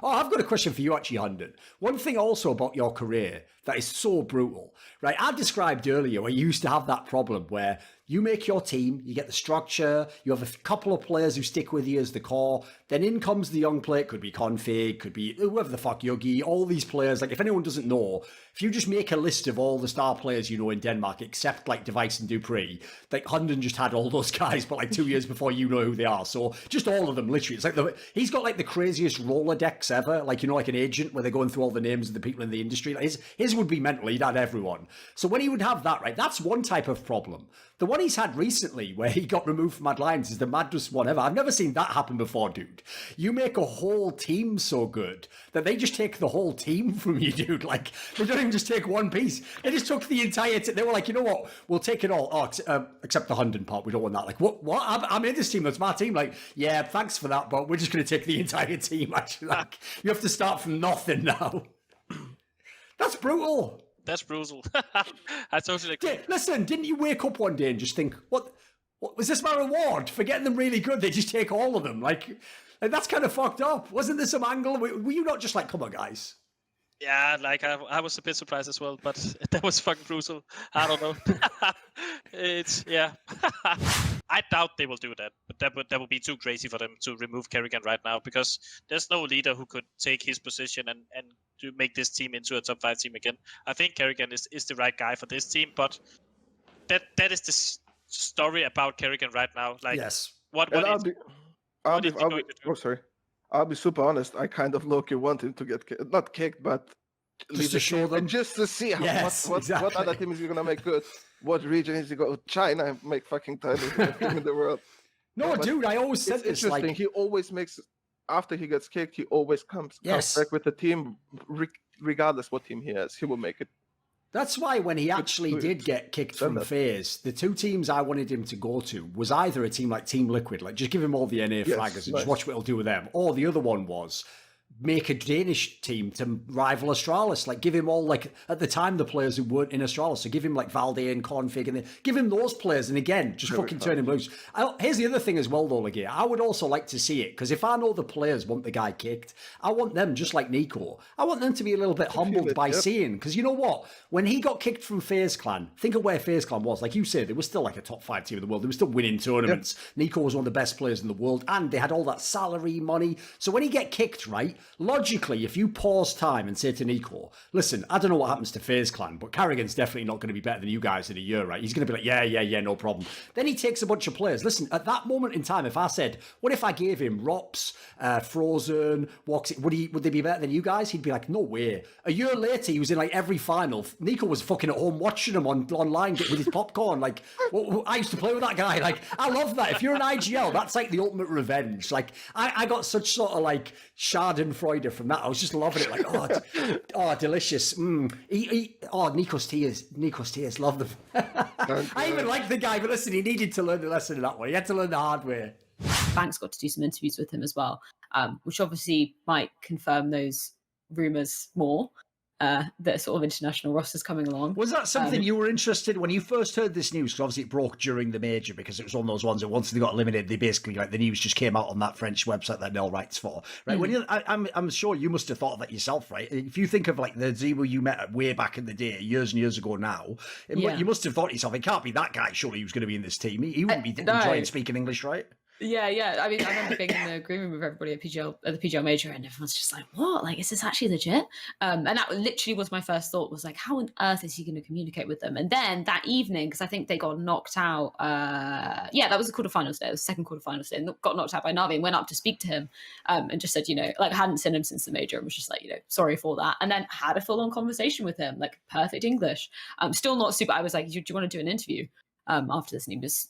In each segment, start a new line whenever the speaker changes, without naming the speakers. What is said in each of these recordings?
Oh, I've got a question for you, actually, Hunden. One thing also about your career that is so brutal, right? I described earlier where you used to have that problem where you make your team, you get the structure, you have a couple of players who stick with you as the core, then in comes the young player, could be Config, could be whoever the fuck, Yogi, all these players. Like, if anyone doesn't know, if you just make a list of all the star players you know in Denmark, except like Device and Dupree, like Hunden just had all those guys, but like 2 years before you know who they are. So just all of them, literally. It's like he's got like the craziest Rolodex ever, like, you know, like an agent where they're going through all the names of the people in the industry. Like his would be mental. He'd had everyone. So when he would have that, right, that's one type of problem. The one he's had recently where he got removed from Mad Lions is the maddest one ever. I've never seen that happen before, dude. You make a whole team so good that they just take the whole team from you, dude. Like, they don't even just take one piece. They just took the entire team. They were like, you know what? We'll take it all. Oh, except the Hunden part. We don't want that. Like, what? I'm in this team. That's my team. Like, yeah, thanks for that, but we're just going to take the entire team, actually. Like, you have to start from nothing now. That's brutal.
That's brutal. I totally agree.
Listen, didn't you wake up one day and just think, what was this my reward for getting them really good? They just take all of them. Like that's kind of fucked up. Wasn't there some angle? Were you not just like, come on, guys?
Yeah, like I was a bit surprised as well, but that was fucking brutal. I don't know. Yeah. I doubt they will do that, but that would be too crazy for them to remove Kerrigan right now, because there's no leader who could take his position and to make this team into a top 5 team again. I think Kerrigan is the right guy for this team, but that is the story about Kerrigan right now. Like,
yes.
I'll be super honest. I kind of low-key want him to get not kicked, but
just to show them,
just to see what other team is he gonna make good. What region is he go? China and make fucking title in the world.
No, dude, I always said this.
Interesting. He always makes, after he gets kicked, he always comes back with the team, regardless what team he has. He will make it.
That's why when he actually did get kicked from FaZe, the 2 teams I wanted him to go to was either a team like Team Liquid, like just give him all the NA flaggers and just watch what he'll do with them, or the other one was make a Danish team to rival Astralis. Like, give him all, like, at the time, the players who weren't in Astralis. So give him, like, Valde and Config, and give him those players. And again, just fucking turn him loose. Here's the other thing as well, though, Leggear. I would also like to see it, because if I know the players want the guy kicked, I want them, just like Nico, I want them to be a little bit humbled by seeing. Because you know what? When he got kicked from FaZe Clan, think of where FaZe Clan was. Like you said, they were still, like, a top 5 team in the world. They were still winning tournaments. Nico was one of the best players in the world, and they had all that salary, money. So when he get kicked, right, logically, if you pause time and say to Nico, listen, I don't know what happens to FaZe Clan, but Carrigan's definitely not going to be better than you guys in a year, right? He's going to be like, yeah, no problem. Then he takes a bunch of players. Listen, at that moment in time, if I said, what if I gave him Rops, Frozen, Woxy, would they be better than you guys? He'd be like, no way. A year later, he was in like every final. Nico was fucking at home watching him online with his popcorn. Like, I used to play with that guy. Like, I love that. If you're an IGL, that's like the ultimate revenge. Like, I got such sort of like schadenfreude from that. I was just loving it. Like, oh, delicious. Nico's tears. Love them. I even like the guy, but listen, he needed to learn the lesson in that way. He had to learn the hard way.
Banks got to do some interviews with him as well, which obviously might confirm those rumours more. That sort of international rosters coming along.
Was that something you were interested in when you first heard this news? Because obviously it broke during the major, because it was one of those ones that once they got eliminated, they basically, like, the news just came out on that French website that Nell writes for, right? When I'm sure you must have thought of that yourself, right? If you think of like the Zero you met way back in the day, years and years ago now, you must have thought to yourself, it can't be that guy. Surely he was going to be in this team. He wouldn't be enjoying speaking English, right?
Yeah. I mean, I remember being in the green room with everybody at the PGL major, and everyone's just like, "What? Like, is this actually legit?" And that literally was my first thought. Was like, how on earth is he going to communicate with them? And then that evening, because I think they got knocked out. That was the quarterfinals day. It was the second quarterfinals day, and got knocked out by Navi. And went up to speak to him, and just said, like, I hadn't seen him since the major, and was just like, sorry for that. And then had a full-on conversation with him, like perfect English. Still not super. I was like, do you want to do an interview? After this, and he was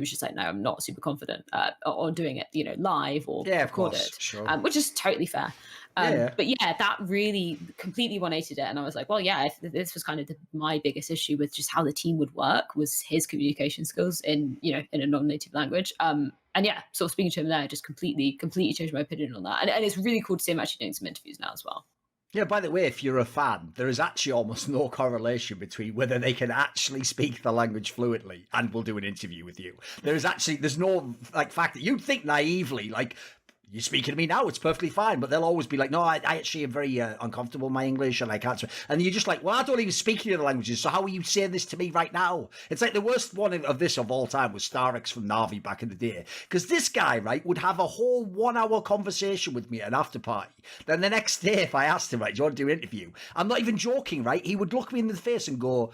just like, no, I'm not super confident on doing it, live or recorded,
sure.
Which is totally fair. But that really completely 180'd it, and I was like, well, this was kind of my biggest issue with just how the team would work, was his communication skills in a non-native language. Sort of speaking to him there just completely changed my opinion on that, and it's really cool to see him actually doing some interviews now as well.
Yeah, by the way, if you're a fan, there is actually almost no correlation between whether they can actually speak the language fluently and will do an interview with you. There's no, like, fact that you'd think naively, like, you're speaking to me now, it's perfectly fine. But they'll always be like, no, I actually am very uncomfortable with my English and I can't. And you're just like, well, I don't even speak any other languages, so how are you saying this to me right now? It's like the worst one of this of all time was Starix from Navi back in the day. Because this guy, right, would have a whole 1 hour conversation with me at an after party. Then the next day, if I asked him, right, do you want to do an interview? I'm not even joking, right? He would look me in the face and go,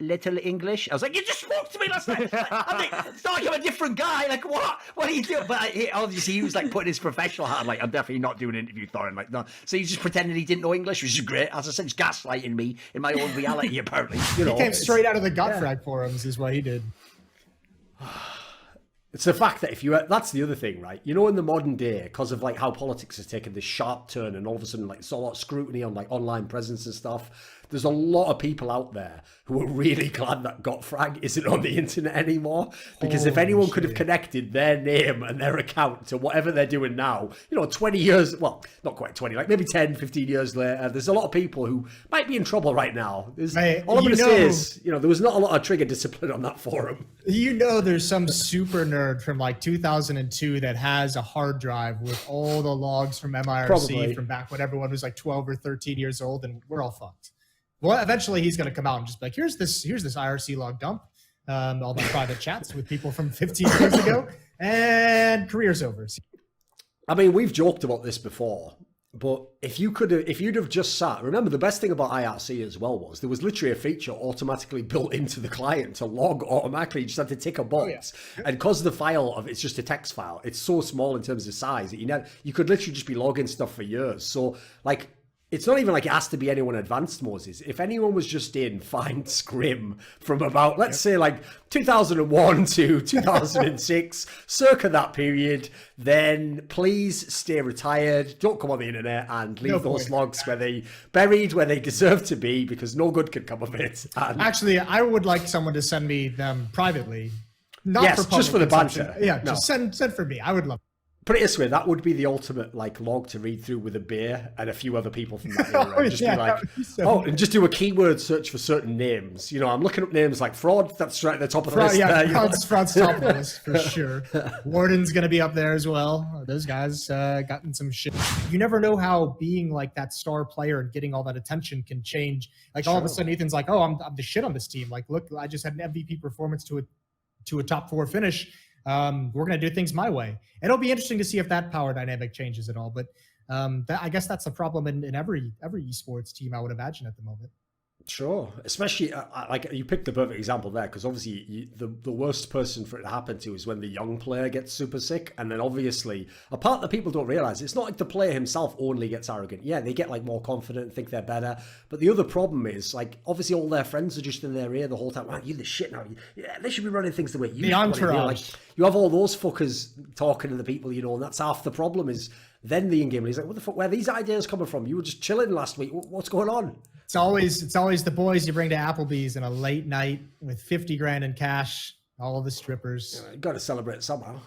little English. I was like, you just spoke to me last night. I'm like, it's not like I'm a different guy. Like, what? What are you doing? But obviously, he was like putting his professional hat on. Like, I'm definitely not doing an interview, Thorin. Like, no. So he's just pretending he didn't know English, which is great. As I said, he's gaslighting me in my own reality, apparently. You know,
he came straight out of the Gottfried forums, is what he did.
It's the fact that that's the other thing, right? You know, in the modern day, because of like how politics has taken this sharp turn and all of a sudden like it's a lot of scrutiny on like online presence and stuff, there's a lot of people out there who are really glad that Gottfried isn't on the internet anymore. Because if anyone could have connected their name and their account to whatever they're doing now, 20 years, well, not quite 20, like maybe 10, 15 years later, there's a lot of people who might be in trouble right now. All I'm going to say is, there was not a lot of trigger discipline on that forum.
There's some super nerd from like 2002 that has a hard drive with all the logs from MIRC from back when everyone was like 12 or 13 years old, and we're all fucked. Well, eventually he's going to come out and just be like, here's this IRC log dump, all the private chats with people from 15 years ago, and career's over.
I mean, we've joked about this before, but if you'd have just sat, remember the best thing about IRC as well was there was literally a feature automatically built into the client to log automatically. You just had to tick a box, and because the file of it's just a text file, it's so small in terms of size that you could literally just be logging stuff for years. So like, it's not even like it has to be anyone advanced, Moses. If anyone was just in Find Scrim from about, let's say, like 2001 to 2006, circa that period, then please stay retired. Don't come on the internet and leave those logs where they deserve to be, because no good can come of it. And
actually, I would like someone to send me them privately. Not for public
just for the banter.
Yeah, just send for me. I would love it.
Put it this way, that would be the ultimate like log to read through with a beer and a few other people from that era. Just be like, and just do a keyword search for certain names. I'm looking up names like Fraud. That's right at the top of the list.
Yeah, Fraud's top of the list for sure. Warden's going to be up there as well. Those guys gotten some shit. You never know how being like that star player and getting all that attention can change. Like all of a sudden Ethan's like, oh, I'm the shit on this team. Like, look, I just had an MVP performance to a top 4 finish. We're going to do things my way. It'll be interesting to see if that power dynamic changes at all. But I guess that's the problem in every esports team, I would imagine, at the moment.
Sure, especially like you picked the perfect example there, because obviously the worst person for it to happen to is when the young player gets super sick, and then obviously a part that people don't realize, it's not like the player himself only gets arrogant. Yeah, they get like more confident and think they're better, but the other problem is like obviously all their friends are just in their ear the whole time. Wow, you're the shit now. Yeah, they should be running things the way you.
The entourage.
Like you have all those fuckers talking to the people, and that's half the problem. Is then the in-game, and he's like, what the fuck? Where are these ideas coming from? You were just chilling last week. What's going on?
It's always the boys you bring to Applebee's in a late night with 50 grand in cash. All of the strippers.
You got to celebrate somehow.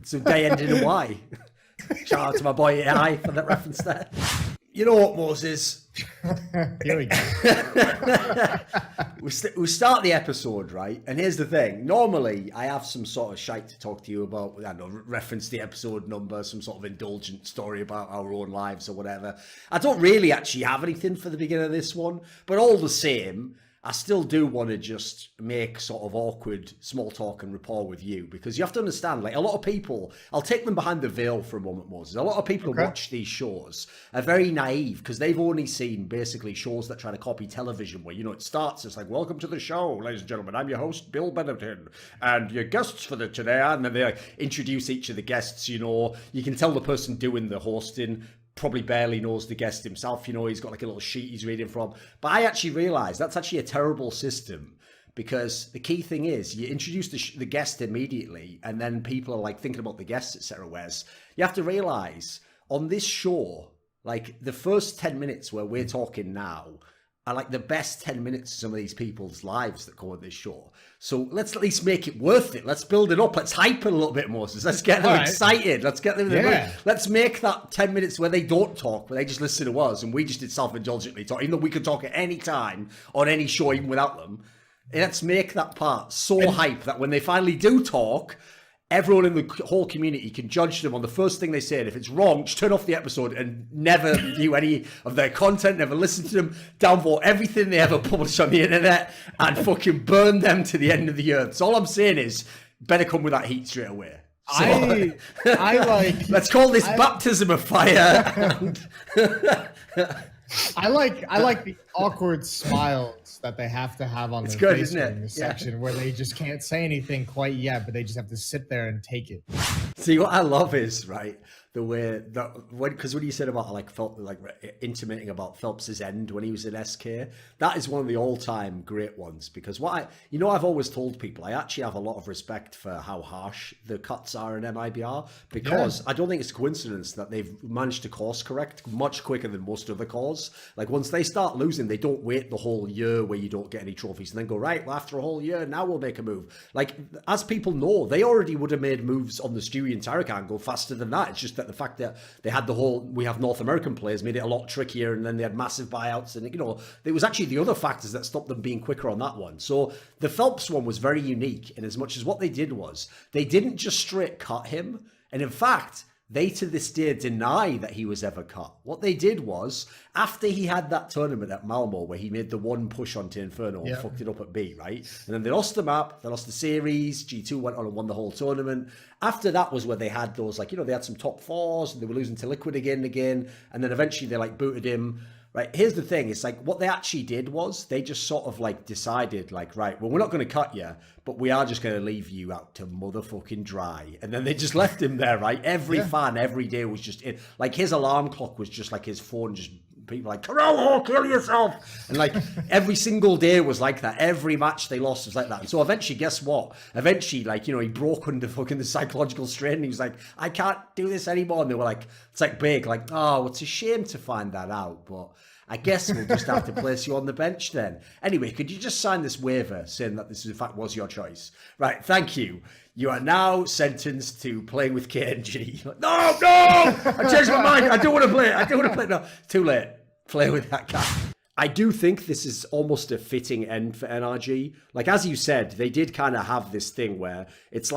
So day ended in Y. Shout out to my boy AI for that reference there. You know what, Moses?
Here we go.
We start the episode, right? And here's the thing. Normally, I have some sort of shite to talk to you about. I don't know, reference the episode number, some sort of indulgent story about our own lives or whatever. I don't really actually have anything for the beginning of this one. But all the same, I still do want to just make sort of awkward small talk and rapport with you, because you have to understand, like a lot of people, I'll take them behind the veil for a moment, Moses. A lot of people who watch these shows are very naive because they've only seen basically shows that try to copy television where, it starts, it's like, welcome to the show, ladies and gentlemen, I'm your host, Bill Benetton, and your guests for today, and then they like, introduce each of the guests, you can tell the person doing the hosting probably barely knows the guest himself. He's got like a little sheet he's reading from. But I actually realized that's actually a terrible system, because the key thing is you introduce the guest immediately, and then people are like thinking about the guests, etc. Whereas you have to realize on this show, like the first 10 minutes where we're talking now are like the best 10 minutes of some of these people's lives that go on this show. So let's at least make it worth it. Let's build it up. Let's hype it a little bit, Moses. Let's get them excited. Let's get them. Let's make that 10 minutes where they don't talk, where they just listen to us, and we just did self-indulgently talk, even though we could talk at any time on any show, even without them. Let's make that part so hype that when they finally do talk, everyone in the whole community can judge them on the first thing they say. And if it's wrong, just turn off the episode and never view any of their content, never listen to them, downvote everything they ever publish on the internet, and fucking burn them to the end of the earth. So all I'm saying is, better come with that heat straight away. So,
I like.
Let's call this baptism of fire.
I like the awkward smiles that they have to have on their
good,
face
isn't it?
during the section where they just can't say anything quite yet, but they just have to sit there and take it.
See, what I love is, right, the way that, because when you said about intimating about Phelps's end when he was in SK, that is one of the all-time great ones. Because I've always told people, I actually have a lot of respect for how harsh the cuts are in MIBR, because I don't think it's a coincidence that they've managed to course correct much quicker than most other cores. Like, once they start losing, they don't wait the whole year where you don't get any trophies and then go, right, well, after a whole year, now we'll make a move. Like, as people know, they already would have made moves on the Stewie and Tarakan go faster than that. It's just that the fact that they had we have North American players made it a lot trickier, and then they had massive buyouts, and it was actually the other factors that stopped them being quicker on that one. So the Phelps one was very unique, in as much as what they did was they didn't just straight cut him, and in fact, they to this day deny that he was ever cut. What they did was, after he had that tournament at Malmo where he made the one push onto Inferno and fucked it up at B, right? And then they lost the map, they lost the series, G2 went on and won the whole tournament. After that was where they had those, they had some top fours, and they were losing to Liquid again and again, and then eventually they booted him. Right, here's the thing. It's what they actually did was they just sort of decided right, well, we're not going to cut you, but we are just going to leave you out to motherfucking dry. And then they just left him there, right? Every fan every day was just in, his alarm clock was just his phone, just people Corral, kill yourself. And every single day was like that. Every match they lost was like that. And so eventually, guess what? Eventually, he broke under the psychological strain. And he was like, I can't do this anymore. And they were it's big, oh, it's a shame to find that out, but I guess we'll just have to place you on the bench then. Anyway, could you just sign this waiver saying that this in fact was your choice? Right, thank you. You are now sentenced to playing with KNG. No! I changed my mind. I don't want to play. No, too late. Play with that guy. I do think this is almost a fitting end for NRG. As you said, they did kind of have this thing where it's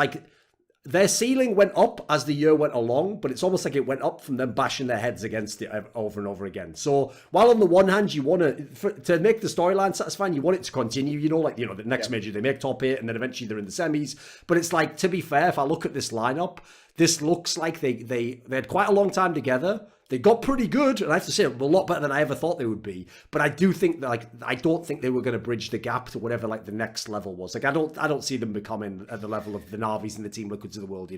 their ceiling went up as the year went along, but it's almost like it went up from them bashing their heads against it over and over again. So while on the one hand you want to make the storyline satisfying, you want it to continue, the next major they make top 8 and then eventually they're in the semis. But it's to be fair, if I look at this lineup, this looks like they had quite a long time together. They got pretty good, and I have to say, a lot better than I ever thought they would be. But I do think that, I don't think they were going to bridge the gap to whatever the next level was. I don't see them becoming at the level of the Navis and the Team Liquids of the world.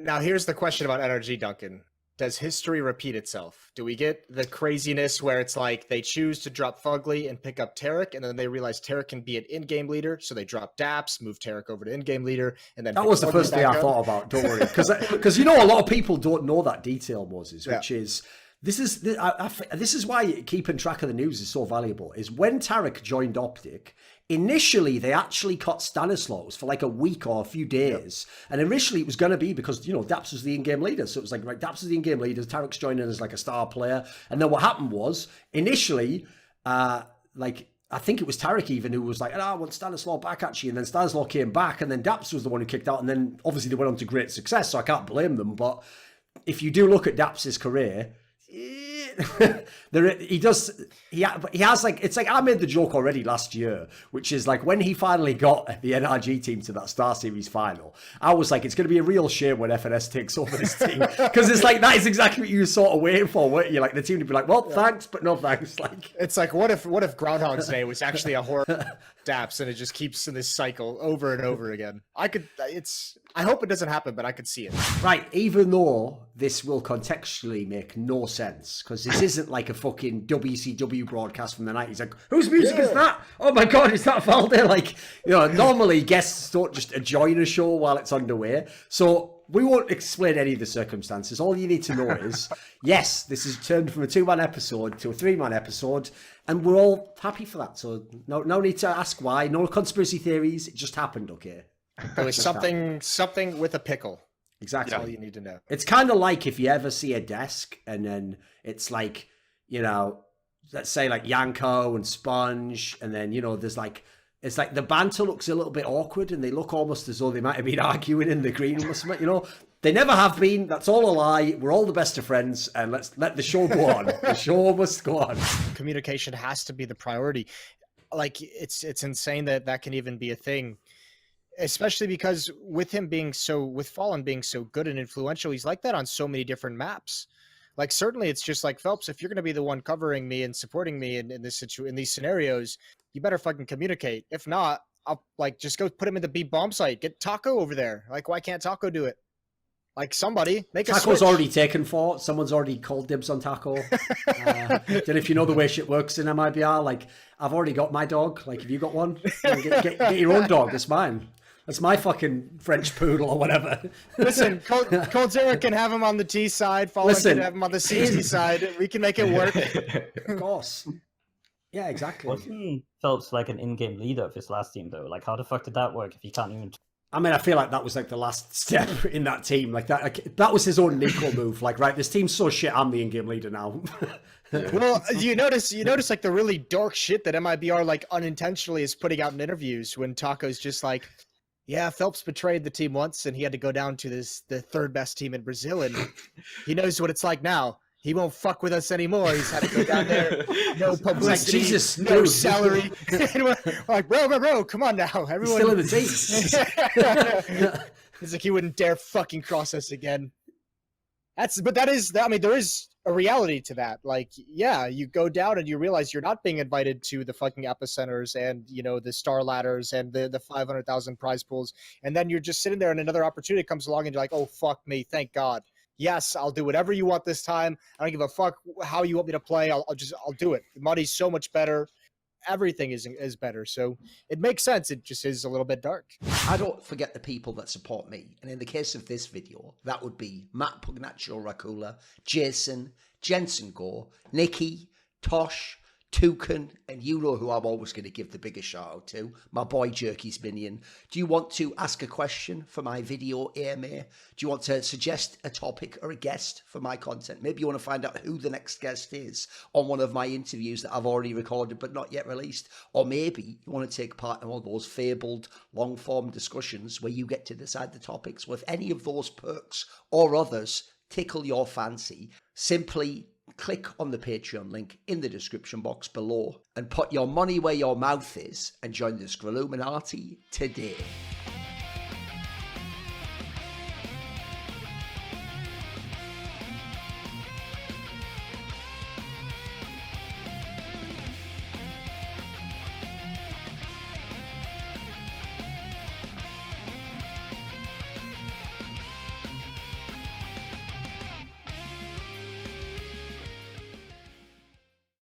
Now here's the question about NRG, Duncan. Does history repeat itself? Do we get the craziness where it's they choose to drop Fugly and pick up Tarek, and then they realize Tarek can be an in-game leader, so they drop Daps, move Tarek over to in-game leader, and then
that was the first thing I thought about. Don't worry, because a lot of people don't know that detail, Moses, which is. This is why keeping track of the news is so valuable, is when Tarek joined Optic, initially they actually cut Stanislaus for a week or a few days. And initially it was going to be because, Daps was the in-game leader. So it was right, Daps is the in-game leader, Tarek's joining as a star player. And then what happened was, initially, I think it was Tarek even who was I want Stanislaus back actually. And then Stanislaus came back, and then Daps was the one who kicked out. And then obviously they went on to great success, so I can't blame them. But if you do look at Daps' career, he has it's I made the joke already last year, which is when he finally got the NRG team to that Star Series final, I was it's going to be a real shame when FNS takes over this team, because it's that is exactly what you were sort of waiting for, weren't you? The team to be well, thanks, but no thanks.
It's what if Groundhog's Day was actually a horror Daps, and it just keeps in this cycle over and over again. I hope it doesn't happen, but I could see it.
Right, even though this will contextually make no sense, because this isn't a fucking WCW broadcast from the 90s. Whose music is that? Oh my God, is that Valde? Normally guests don't just join a show while it's underway. So we won't explain any of the circumstances. All you need to know is, yes, this is turned from a 2-man episode to a 3-man episode, and we're all happy for that. So no need to ask why. No conspiracy theories. It just happened, okay?
It was something with a pickle.
Exactly.
That's all you need to know.
It's kind of if you ever see a desk and then it's let's say Yanko and Sponge, and then, there's It's like the banter looks a little bit awkward and they look almost as though they might have been arguing in the green room or something, you know. They never have been. That's all a lie. We're all the best of friends and let's let the show go on. The show must go on.
Communication has to be the priority. Like, it's insane that can even be a thing. Especially because with Fallen being so good and influential, he's like that on so many different maps. Like, certainly it's just like, Phelps, if you're going to be the one covering me and supporting me in these scenarios, you better fucking communicate. If not, I'll just go put him in the B bomb site. Get Taco over there. Like, why can't Taco do it? Like, somebody make a
Taco's
switch.
already taken for. Someone's already called dibs on Taco. Then if you know the way shit works in MIBR, like, I've already got my dog. Like, have you got one? Get your own dog. It's mine. That's my fucking French poodle or whatever.
Listen, Coldzera can have him on the T side. Fallen can have him on the CT side. We can make it work.
Of course. Yeah, exactly.
Wasn't Phelps like an in-game leader of his last team, though? Like, how the fuck did that work if he can't even...
I mean, I feel like that was like the last step in that team. Like that was his own Nico move. Like, right, this team's so shit, I'm the in-game leader now.
Well, you notice like the really dark shit that MIBR like unintentionally is putting out in interviews when Taco's just like, yeah, Phelps betrayed the team once and he had to go down to the third best team in Brazil and he knows what it's like now. He won't fuck with us anymore. He's had to go down there. No publicity,
like, Jesus,
no
dude.
salary. And we're like, bro, come on now. Everyone...
He's still in the team.
It's like he wouldn't dare fucking cross us again. There is a reality to that. Like, yeah, you go down and you realize you're not being invited to the fucking epicenters and, you know, the star ladders and the 500,000 prize pools. And then you're just sitting there and another opportunity comes along and you're like, oh, fuck me. Thank God. Yes, I'll do whatever you want this time. I don't give a fuck how you want me to play. I'll do it. The money's so much better. Everything is better. So it makes sense. It just is a little bit dark.
I don't forget the people that support me. And in the case of this video, that would be Matt Pugnatio Rajcula, Jason, Jensen Goh, Nicky, Tosh, Toucan, and you know who I'm always going to give the biggest shout out to, my boy Jerky's Minion. Do you want to ask a question for my video AMA? Do you want to suggest a topic or a guest for my content? Maybe you want to find out who the next guest is on one of my interviews that I've already recorded but not yet released. Or maybe you want to take part in one of those fabled long-form discussions where you get to decide the topics. Well, if any of those perks or others tickle your fancy, simply click on the Patreon link in the description box below and put your money where your mouth is and join the Scrilluminati today.